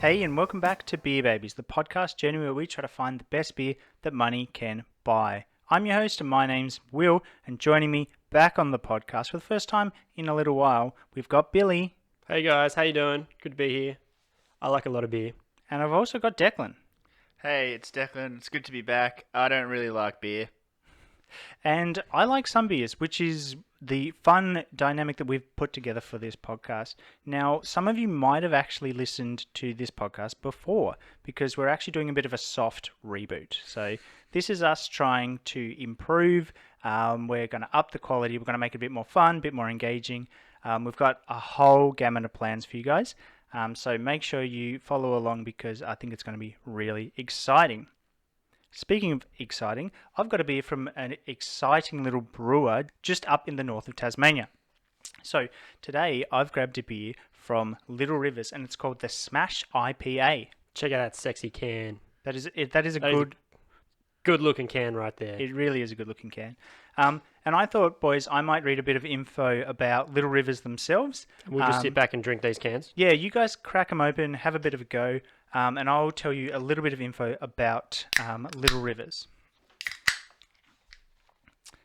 Hey, and welcome back to Beer Babies, the podcast journey where we try to find the best beer that money can buy. I'm your host, and my name's Will, and joining me back on the podcast for the first time in a little while, we've got Billy. Hey guys, how you doing? Good to be here. I like a lot of beer. And I've also got Declan. Hey, it's Declan. It's good to be back. I don't really like beer. And I like some beers, which is the fun dynamic that we've put together for this podcast. Now, some of you might have actually listened to this podcast before, because we're actually doing a bit of a soft reboot. So this is us trying to improve. We're going to up the quality. We're going to make it a bit more fun, a bit more engaging. We've got a whole gamut of plans for you guys. So make sure you follow along because I think it's going to be really exciting. Speaking of exciting, I've got a beer from an exciting little brewer just up in the north of Tasmania. So today I've grabbed a beer from Little Rivers and it's called the Smash IPA. Check out that sexy can. That is a good looking can right there. It really is a good looking can. And I thought, boys, I might read a bit of info about Little Rivers themselves. We'll just sit back and drink these cans. Yeah, you guys crack them open, have a bit of a go. And I'll tell you a little bit of info about Little Rivers.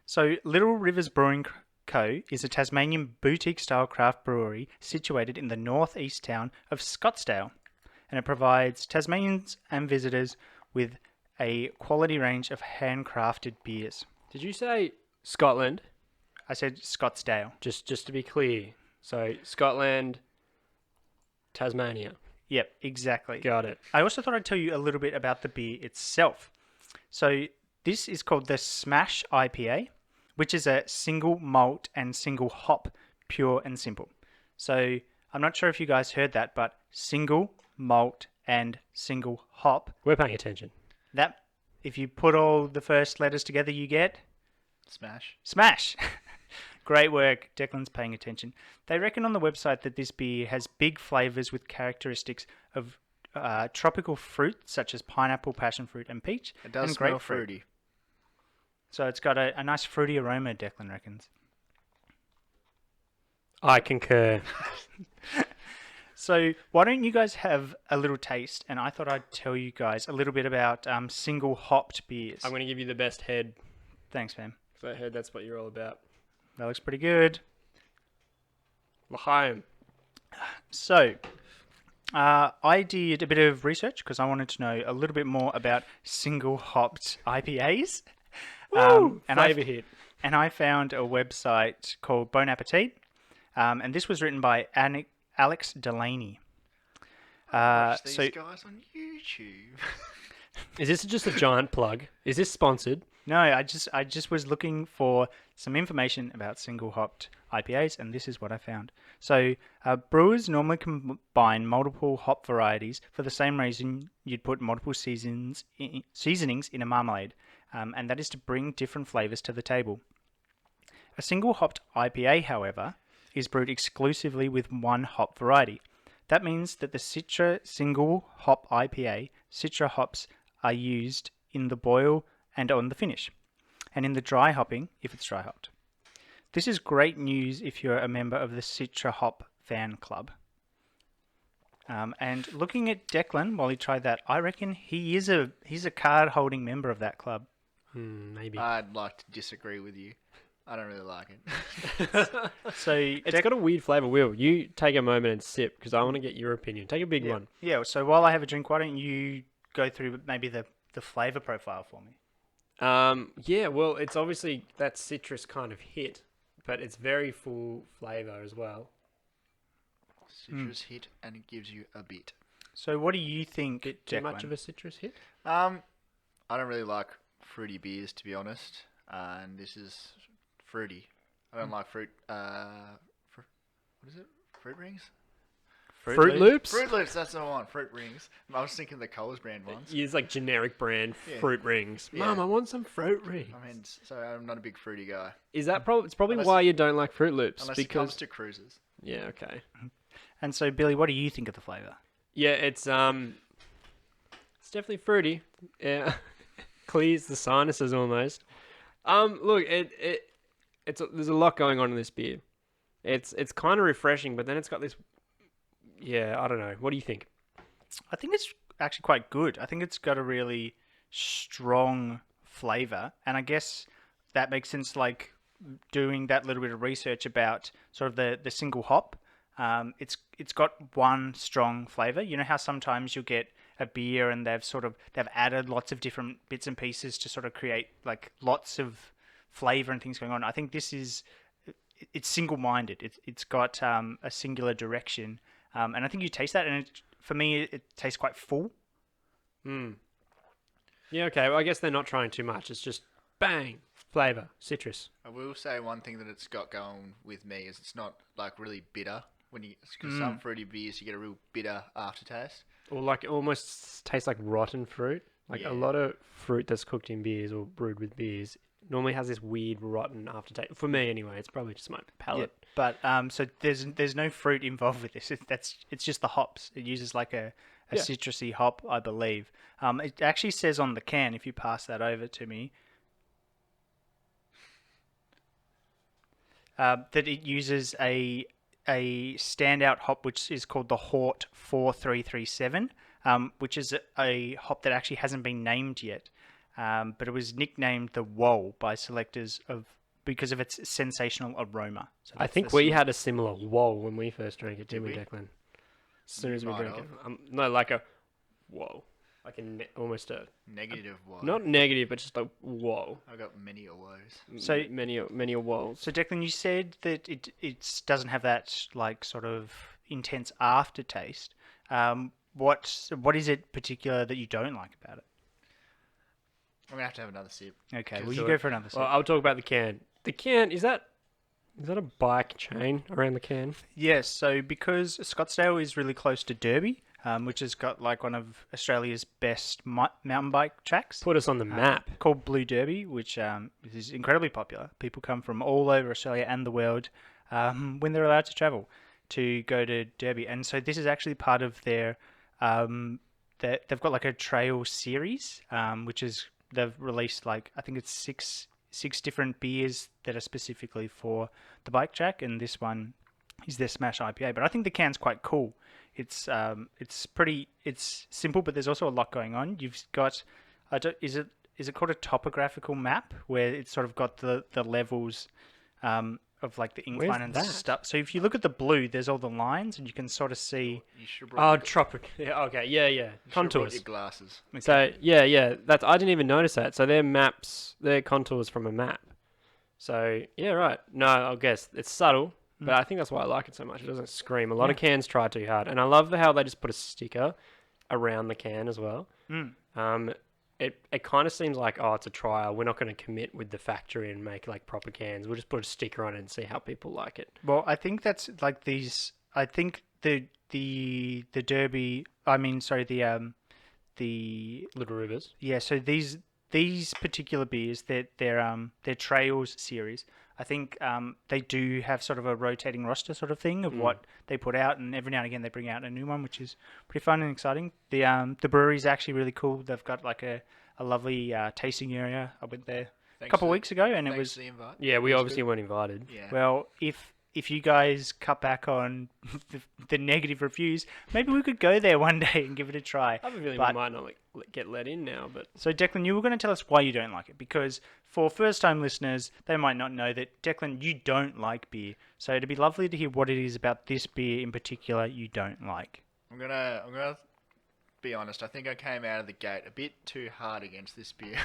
So, Little Rivers Brewing Co. is a Tasmanian boutique-style craft brewery situated in the northeast town of Scottsdale. And it provides Tasmanians and visitors with a quality range of handcrafted beers. Did you say Scotland? I said Scottsdale. Just to be clear. So, Scotland, Tasmania. Yep, exactly. Got it. I also thought I'd tell you a little bit about the beer itself. So this is called the Smash IPA, which is a single malt and single hop, pure and simple. So I'm not sure if you guys heard that, but single malt and single hop. We're paying attention. That, if you put all the first letters together, you get... Smash. Smash! Great work. Declan's paying attention. They reckon on the website that this beer has big flavours with characteristics of tropical fruit, such as pineapple, passion fruit, and peach. It does and smell grapefruit. fruity. So it's got a nice fruity aroma, Declan reckons. I concur. So why don't you guys have a little taste? And I thought I'd tell you guys a little bit about single hopped beers. I'm going to give you the best head. Thanks, fam. Because I heard that's what you're all about. That looks pretty good. L'chaim. So, I did a bit of research because I wanted to know a little bit more about single hopped IPAs. Flavor hit. And I found a website called Bon Appetit. And this was written by Alex Delaney. Watch these guys on YouTube. Is this just a giant plug? Is this sponsored? No, I just was looking for some information about single hopped IPAs, and this is what I found. So, brewers normally combine multiple hop varieties for the same reason you'd put multiple seasonings in a marmalade, and that is to bring different flavors to the table. A single hopped IPA, however, is brewed exclusively with one hop variety. That means that the Citra single hop IPA, Citra hops are used in the boil and on the finish, and in the dry hopping if it's dry hopped. This is great news if you're a member of the Citra Hop fan club. And looking at Declan while he tried that, I reckon he's a card-holding member of that club. Maybe. I'd like to disagree with you. I don't really like it. So It's got a weird flavour. Will, you take a moment and sip because I want to get your opinion. Take a big one. Yeah, so while I have a drink, why don't you go through maybe the flavour profile for me? Yeah, well, it's obviously that citrus kind of hit, but it's very full flavour as well. Citrus hit, and it gives you a bit. So what do you think, Too Declan? much of a citrus hit? I don't really like fruity beers, to be honest. And this is fruity. I don't like fruit. What is it? Fruit rings? Fruit Loops? Fruit Loops, that's the one. Fruit rings. I was thinking the Coles brand ones. Use like generic brand fruit rings. Yeah. Mum, I want some fruit rings. I mean, so I'm not a big fruity guy. Is that it's probably Unless- why you don't like Fruit Loops? Unless because it comes to cruises. yeah, okay. And so, Billy, what do you think of the flavour? Yeah, it's definitely fruity. Yeah, clears the sinuses almost. Look, there's a lot going on in this beer. It's kind of refreshing, but then it's got this. Yeah, I don't know. What do you think? I think it's actually quite good. I think it's got a really strong flavor, and I guess that makes sense. Like doing that little bit of research about sort of the single hop. It's got one strong flavor. You know how sometimes you'll get a beer and they've added lots of different bits and pieces to sort of create like lots of flavor and things going on. I think it's single-minded. It's got a singular direction, and I think you taste that, and for me, it tastes quite full. Yeah, okay. Well, I guess they're not trying too much. It's just bang, flavor, citrus. I will say one thing that it's got going with me is it's not like really bitter. Because some fruity beers you get a real bitter aftertaste. Or like it almost tastes like rotten fruit. Like a lot of fruit that's cooked in beers or brewed with beers normally has this weird rotten aftertaste. For me, anyway, it's probably just my palate. Yeah, but so there's no fruit involved with this. It's just the hops. It uses like a citrusy hop, I believe. It actually says on the can, if you pass that over to me, that it uses a standout hop which is called the Hort 4337, which is a hop that actually hasn't been named yet, but it was nicknamed the Woe by selectors because of its sensational aroma. So I think we had a similar whoa when we first drank it, didn't we, Declan? As soon as we Might drank have. it. No, like a whoa. Like almost a... Negative woe. Not negative, but just a whoa. I got many a woes. So many a woes. So Declan, you said that it doesn't have that like sort of intense aftertaste. What is it particular that you don't like about it? I'm gonna have to have another sip. Okay, Just well do you it. go for another sip. Well, I'll talk about the can. The can, is that a bike chain around the can? Yes, so because Scottsdale is really close to Derby, which has got like one of Australia's best mountain bike tracks. Put us on the map. Called Blue Derby, which is incredibly popular. People come from all over Australia and the world when they're allowed to travel to go to Derby. And so this is actually part of their... they've got like a trail series, which is... They've released like, I think it's six different beers that are specifically for the bike track, and this one is their Smash IPA. But I think the can's quite cool. It's simple, but there's also a lot going on. You've got, is it called a topographical map where it's sort of got the levels of like the incline and that? stuff. So if you look at the blue, there's all the lines, and you can sort of see. You should Oh, tropic. Yeah, okay. Yeah. Contours. your glasses. So yeah. That's I didn't even notice that. So they're maps. They're contours from a map. So yeah, right. No, I guess it's subtle, but I think that's why I like it so much. It doesn't scream. A lot of cans try too hard, and I love how they just put a sticker around the can as well. It kind of seems like, oh, it's a trial. We're not going to commit with the factory and make like proper cans. We'll just put a sticker on it and see how people like it. Well, I think that's like these. I think the Derby. I mean, sorry, the Little Rivers. yeah. So these particular beers, their Trails series. I think they do have sort of a rotating roster sort of thing of what they put out, and every now and again they bring out a new one, which is pretty fun and exciting. The brewery is actually really cool. They've got like a lovely tasting area. I went there a couple of weeks ago, and it was the invite. Yeah, we obviously weren't invited. Yeah. well. If you guys cut back on the negative reviews, maybe we could go there one day and give it a try. I have a feeling But- we might not get let in now, but So, Declan, you were going to tell us why you don't like it, because for first-time listeners, they might not know that, Declan, you don't like beer. So it'd be lovely to hear what it is about this beer in particular you don't like. I'm gonna be honest. I think I came out of the gate a bit too hard against this beer.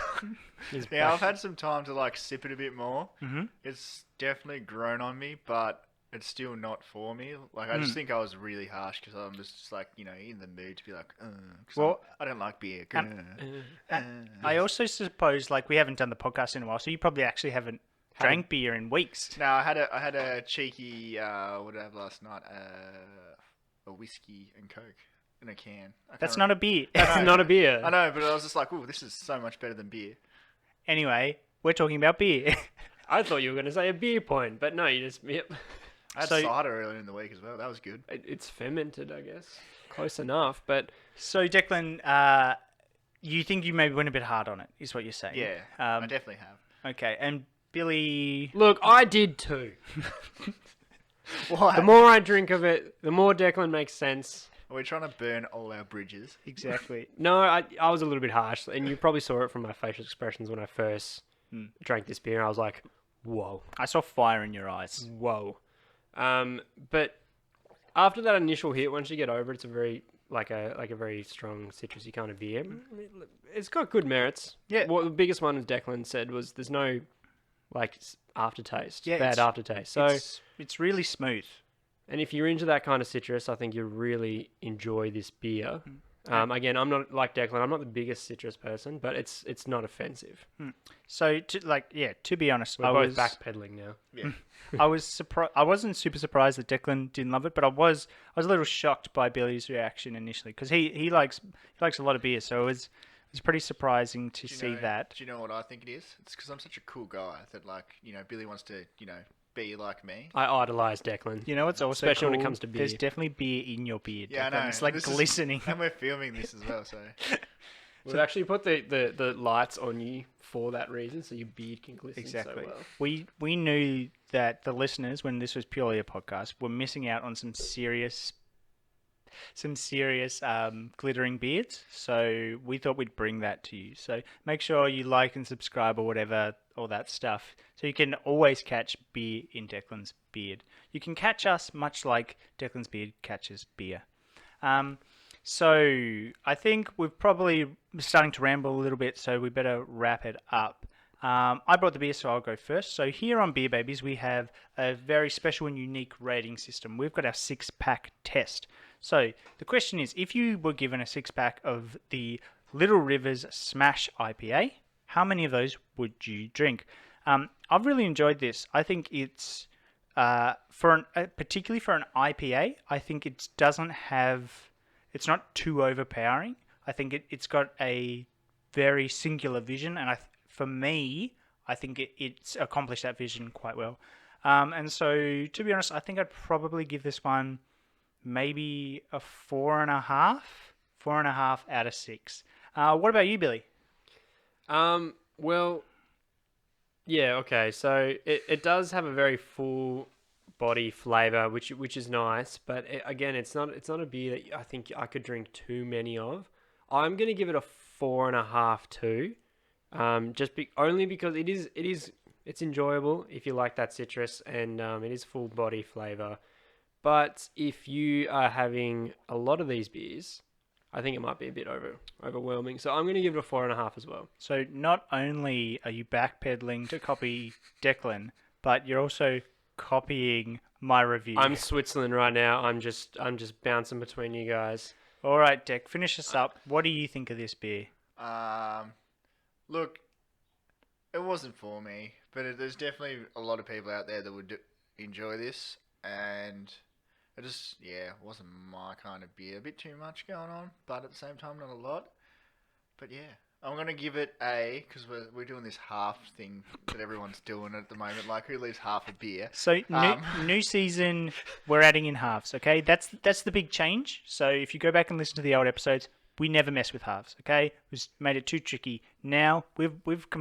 Now I've had some time to like sip it a bit more. Mm-hmm. It's definitely grown on me, but it's still not for me. Like I just think I was really harsh because I'm just like in the mood to be like, 'cause Well, I don't like beer. I also suppose, like, we haven't done the podcast in a while, so you probably actually haven't drank beer in weeks. No, I had a cheeky what did I have last night? A whiskey and Coke in a can. That's not a beer. that's not a beer. I know, but I was just like, oh, this is so much better than beer. Anyway, we're talking about beer. I thought you were going to say a beer point, but no, you just yep. I had So- cider earlier in the week as well. That was good. It's fermented, I guess. Close enough, but So, Declan, you think you maybe went a bit hard on it, is what you're saying? Yeah, I definitely have. Okay, and Billy... look, I did too. Why? The more I drink of it, the more Declan makes sense. Are we trying to burn all our bridges? Exactly. No, I was a little bit harsh, and you probably saw it from my facial expressions when I first drank this beer. I was like, whoa. I saw fire in your eyes. Whoa. But after that initial hit, once you get over it, it's a very like a very strong citrusy kind of beer. It's got good merits. Yeah. What the biggest one, as Declan said, was there's no aftertaste, bad aftertaste. So it's really smooth. and if you're into that kind of citrus, I think you'll really enjoy this beer. Again, I'm not like Declan. I'm not the biggest citrus person, but it's not offensive. So to be honest, We're both backpedaling now. Yeah. I was surprised. I wasn't super surprised that Declan didn't love it, but I was a little shocked by Billy's reaction initially because he likes a lot of beer, so it was pretty surprising to see that. Do you know what I think it is? It's because I'm such a cool guy that Billy wants to be like me. I idolize Declan. You know what's also especially cool? when it comes to beer. There's definitely beer in your beard. Yeah, I Declan. know. It's like This glistening. And we're filming this as well, so. We've actually put the lights on you for that reason, so your beard can glisten Exactly. so well. We knew that the listeners, when this was purely a podcast, were missing out on some serious glittering beards. So we thought we'd bring that to you. So make sure you like and subscribe or whatever, all that stuff. So you can always catch beer in Declan's beard. You can catch us much like Declan's beard catches beer. So I think we're probably starting to ramble a little bit, so we better wrap it up. I brought the beer, so I'll go first. So here on Beer Babies, we have a very special and unique rating system. We've got our 6-pack test. So the question is, if you were given a 6-pack of the Little Rivers Smash IPA, how many of those would you drink? I've really enjoyed this. I think it's, particularly for an IPA, I think it doesn't have... It's not too overpowering. I think it's got a very singular vision, and for me, I think it's accomplished that vision quite well. And so, to be honest, I think I'd probably give this one maybe a 4.5 out of 6. What about you, Billy? Well, yeah, okay. So it does have a very full body flavor, which is nice, but again, it's not a beer that I think I could drink too many of. I'm gonna give it a 4.5 too, only because it's enjoyable if you like that citrus, and it is full body flavor. But if you are having a lot of these beers, I think it might be a bit overwhelming. So I'm gonna give it a 4.5 as well. So not only are you backpedaling to copy Declan, but you're also copying my review. I'm Switzerland right now. I'm just bouncing between you guys. All right, Dec, finish us up. What do you think of this beer? Look, it wasn't for me, but there's definitely a lot of people out there that would enjoy this, and it just, it wasn't my kind of beer. A bit too much going on, but at the same time, not a lot. But yeah, I'm going to give it a, because we're doing this half thing that everyone's doing at the moment, like who leaves half a beer. So new season, we're adding in halves, okay? That's the big change. So if you go back and listen to the old episodes, we never mess with halves, okay? We've made it too tricky. Now we've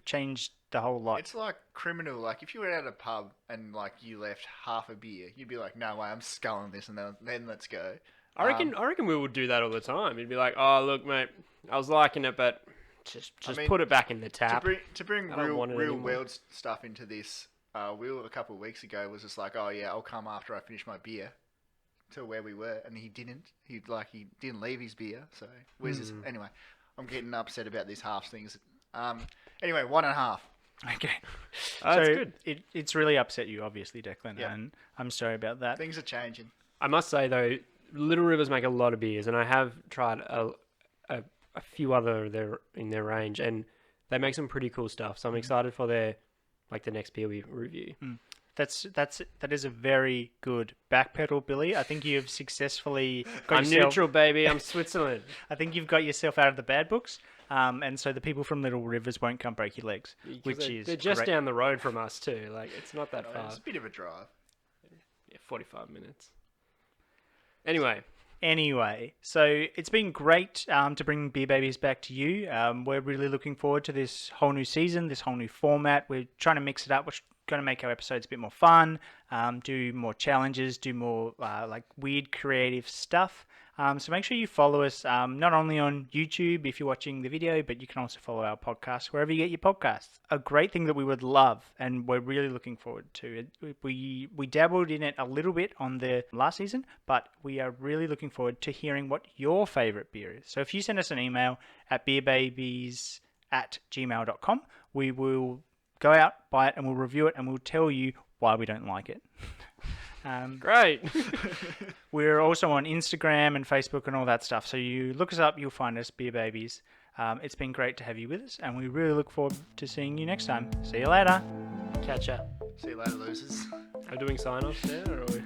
changed the whole lot. It's like criminal. Like if you were at a pub and like you left half a beer, you'd be like, no way, I'm sculling this, and then let's go. I reckon we would do that all the time. It'd be like, oh look, mate, I was liking it, but just put it back in the tap. To bring real world stuff into this, Will a couple of weeks ago was just like, oh yeah, I'll come after I finish my beer. To where we were, and he didn't. He didn't leave his beer. So where's this? Anyway, I'm getting upset about these half things. Anyway, 1.5. Okay. That's so good. It's really upset you, obviously, Declan, Yep. and I'm sorry about that. Things are changing. I must say though, Little Rivers make a lot of beers, and I have tried a few other in their range, and they make some pretty cool stuff. So I'm excited for the next beer we review. That is a very good backpedal, Billy. I think you've successfully I'm neutral, baby. I'm Switzerland. I think you've got yourself out of the bad books, and so the people from Little Rivers won't come break your legs, They're just down the road from us too. Like it's not that far. It's a bit of a drive. Yeah, 45 minutes. Anyway, so it's been great to bring Beer Babies back to you. We're really looking forward to this whole new season, this whole new format. We're trying to mix it up. We're going to make our episodes a bit more fun, do more challenges, do more like weird creative stuff. So make sure you follow us not only on YouTube if you're watching the video, but you can also follow our podcast wherever you get your podcasts. A great thing that we would love and we're really looking forward to. We dabbled in it a little bit on the last season, but we are really looking forward to hearing what your favorite beer is. So if you send us an email at beerbabies@gmail.com, we will go out, buy it, and we'll review it, and we'll tell you why we don't like it. Great. We're also on Instagram and Facebook and all that stuff. So you look us up, you'll find us, Beer Babies. It's been great to have you with us, and we really look forward to seeing you next time. See you later. Catch ya. See you later, losers. Are we doing sign-offs now, or are we...